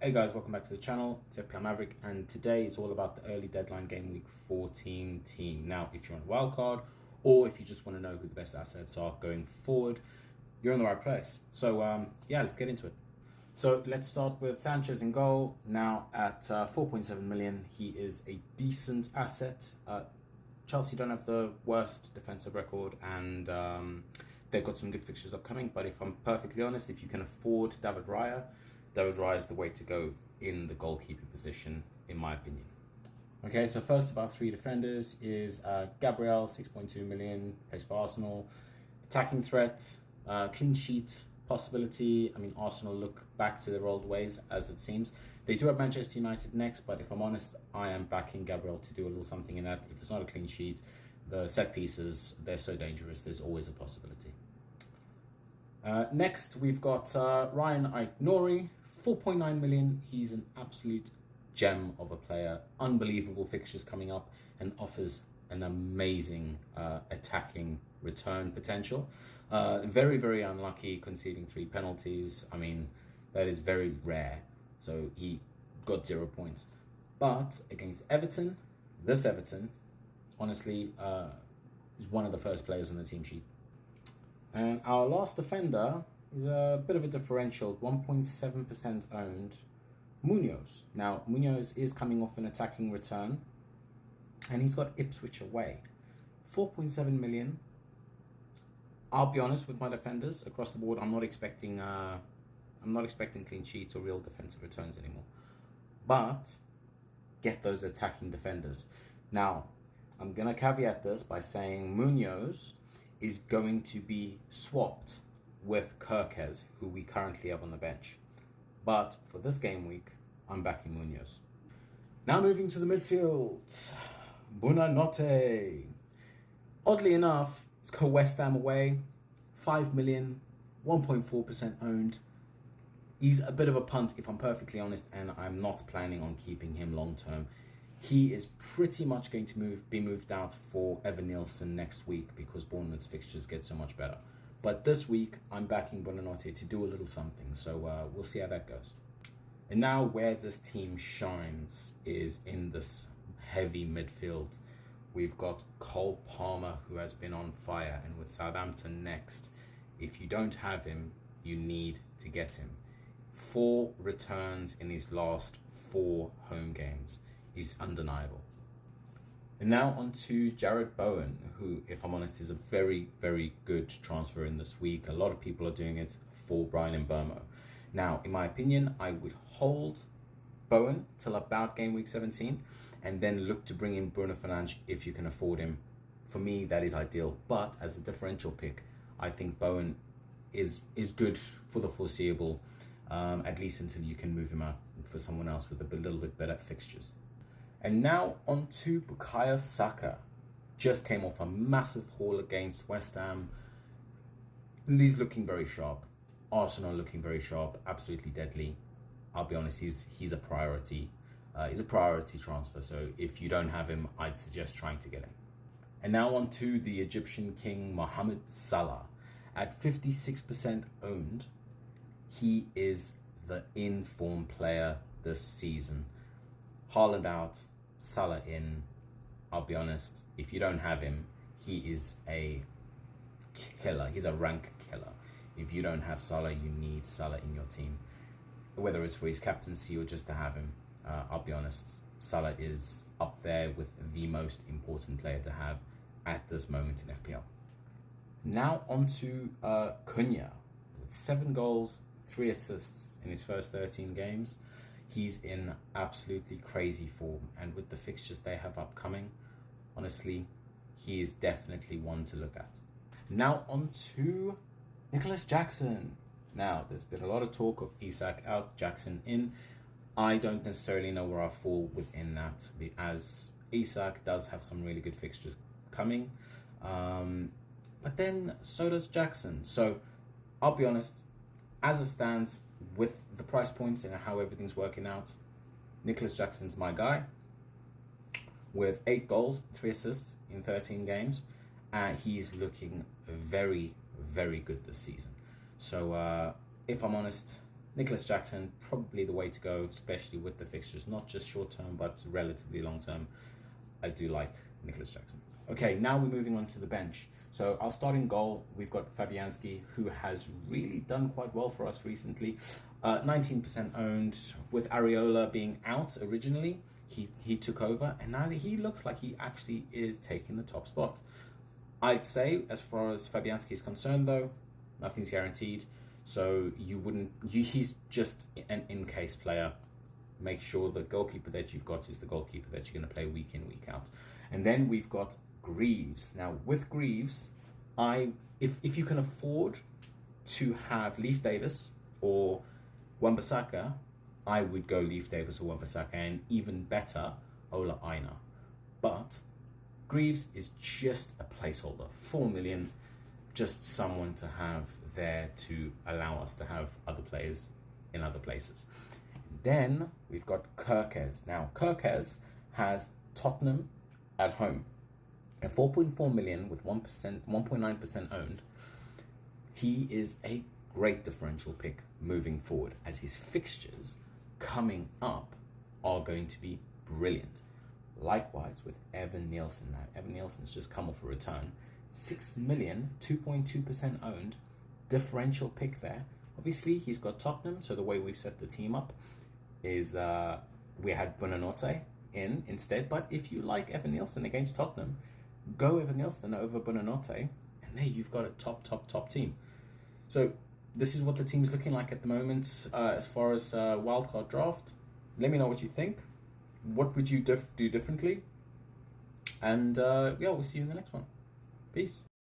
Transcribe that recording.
Hey guys, welcome back to the channel. It's FPL Maverick, and today is all about the early deadline game week 14 team. Now, if you're on Wildcard, or if you just want to know who the best assets are going forward, you're in the right place. So yeah, let's get into it. So let's start with Sanchez in goal. Now at 4.7 million, he is a decent asset. Chelsea don't have the worst defensive record, and they've got some good fixtures upcoming. But if I'm perfectly honest, if you can afford David Raya is the way to go in the goalkeeper position, in my opinion. Okay, so first of our three defenders is Gabriel, 6.2 million, plays for Arsenal. Attacking threat, clean sheet possibility. I mean, Arsenal look back to their old ways, as it seems. They do have Manchester United next, but if I'm honest, I am backing Gabriel to do a little something in that. If it's not a clean sheet, the set pieces, they're so dangerous, there's always a possibility. Next, we've got Ryan Aït-Nouri, 4.9 million. He's an absolute gem of a player. Unbelievable fixtures coming up, and offers an amazing attacking return potential. Very, very unlucky conceding 3 penalties. I mean, that is very rare. So he got 0 points. But against Everton, this Everton, honestly, is one of the first players on the team sheet. And our last defender is a bit of a differential, 1.7% owned, Munoz. Now, Munoz is coming off an attacking return, and he's got Ipswich away. 4.7 million. I'll be honest with my defenders across the board. I'm not expecting clean sheets or real defensive returns anymore. But get those attacking defenders. Now, I'm gonna caveat this by saying Munoz is going to be swapped with Kerkez, who we currently have on the bench. But for this game week, I'm backing Munoz. Now moving to the midfield. Buonanotte. Oddly enough, it's got West Ham away. 5 million, 1.4% owned. He's a bit of a punt, if I'm perfectly honest, and I'm not planning on keeping him long term. He is pretty much going to be moved out for Evan Nielsen next week because Bournemouth's fixtures get so much better. But this week, I'm backing Buonanotte to do a little something, so we'll see how that goes. And now where this team shines is in this heavy midfield. We've got Cole Palmer, who has been on fire, and with Southampton next, if you don't have him, you need to get him. 4 returns in his last 4 home games. He's undeniable. And now on to Jared Bowen, who, if I'm honest, is a very, very good transfer in this week. A lot of people are doing it for Brian Mbeumo. Now, in my opinion, I would hold Bowen till about game week 17 and then look to bring in Bruno Fernandes if you can afford him. For me, that is ideal. But as a differential pick, I think Bowen is good for the foreseeable, at least until you can move him out for someone else with a little bit better fixtures. And now on to Salah Saka. Just came off a massive haul against West Ham. He's looking very sharp. Arsenal looking very sharp, absolutely deadly. I'll be honest, he's a priority. He's a priority transfer, so if you don't have him, I'd suggest trying to get him. And now on to the Egyptian king, Mohamed Salah. At 56% owned, he is the in-form player this season. Haaland out, Salah in. I'll be honest, if you don't have him, he is a killer. He's a rank killer. If you don't have Salah, you need Salah in your team. Whether it's for his captaincy or just to have him, I'll be honest, Salah is up there with the most important player to have at this moment in FPL. Now on to Cunha. With 7 goals, 3 assists in his first 13 games. He's in absolutely crazy form, and with the fixtures they have upcoming, honestly, he is definitely one to look at. Now on to Nicholas Jackson. Now, there's been a lot of talk of Isak out, Jackson in. I don't necessarily know where I fall within that, as Isak does have some really good fixtures coming, but then so does Jackson. So I'll be honest, as it stands, with the price points and how everything's working out, Nicholas Jackson's my guy. With 8 goals, 3 assists in 13 games, he's looking very, very good this season. So if I'm honest, Nicholas Jackson, probably the way to go, especially with the fixtures, not just short term, but relatively long term. I do like Nicholas Jackson. Okay, now we're moving on to the bench. So our starting goal, we've got Fabianski, who has really done quite well for us recently. 19% owned, with Areola being out originally. He took over, and now he looks like he actually is taking the top spot. I'd say, as far as Fabianski is concerned, though, nothing's guaranteed. So he's just an in-case player. Make sure the goalkeeper that you've got is the goalkeeper that you're going to play week in, week out. And then we've got Greaves. Now, with Greaves, if you can afford to have Leif Davis or Wan-Bissaka, I would go Leif Davis or Wan-Bissaka, and even better, Ola Aina. But Greaves is just a placeholder. 4 million, just someone to have there to allow us to have other players in other places. Then we've got Kerkez. Now, Kerkez has Tottenham at home. At 4.4 million with 1.9% owned, he is a great differential pick moving forward, as his fixtures coming up are going to be brilliant. Likewise with Evan Nielsen. Now, Evan Nielsen's just come off a return. 6 million, 2.2% owned, differential pick there. Obviously, he's got Tottenham, so the way we've set the team up is we had Buonanotte in instead. But if you like Evan Nielsen against Tottenham, go Evan Nielsen over Buonanotte, and there you've got a top team. So this is what the team's looking like at the moment as far as wildcard draft. Let me know what you think. What would you do differently? And yeah, we'll see you in the next one. Peace.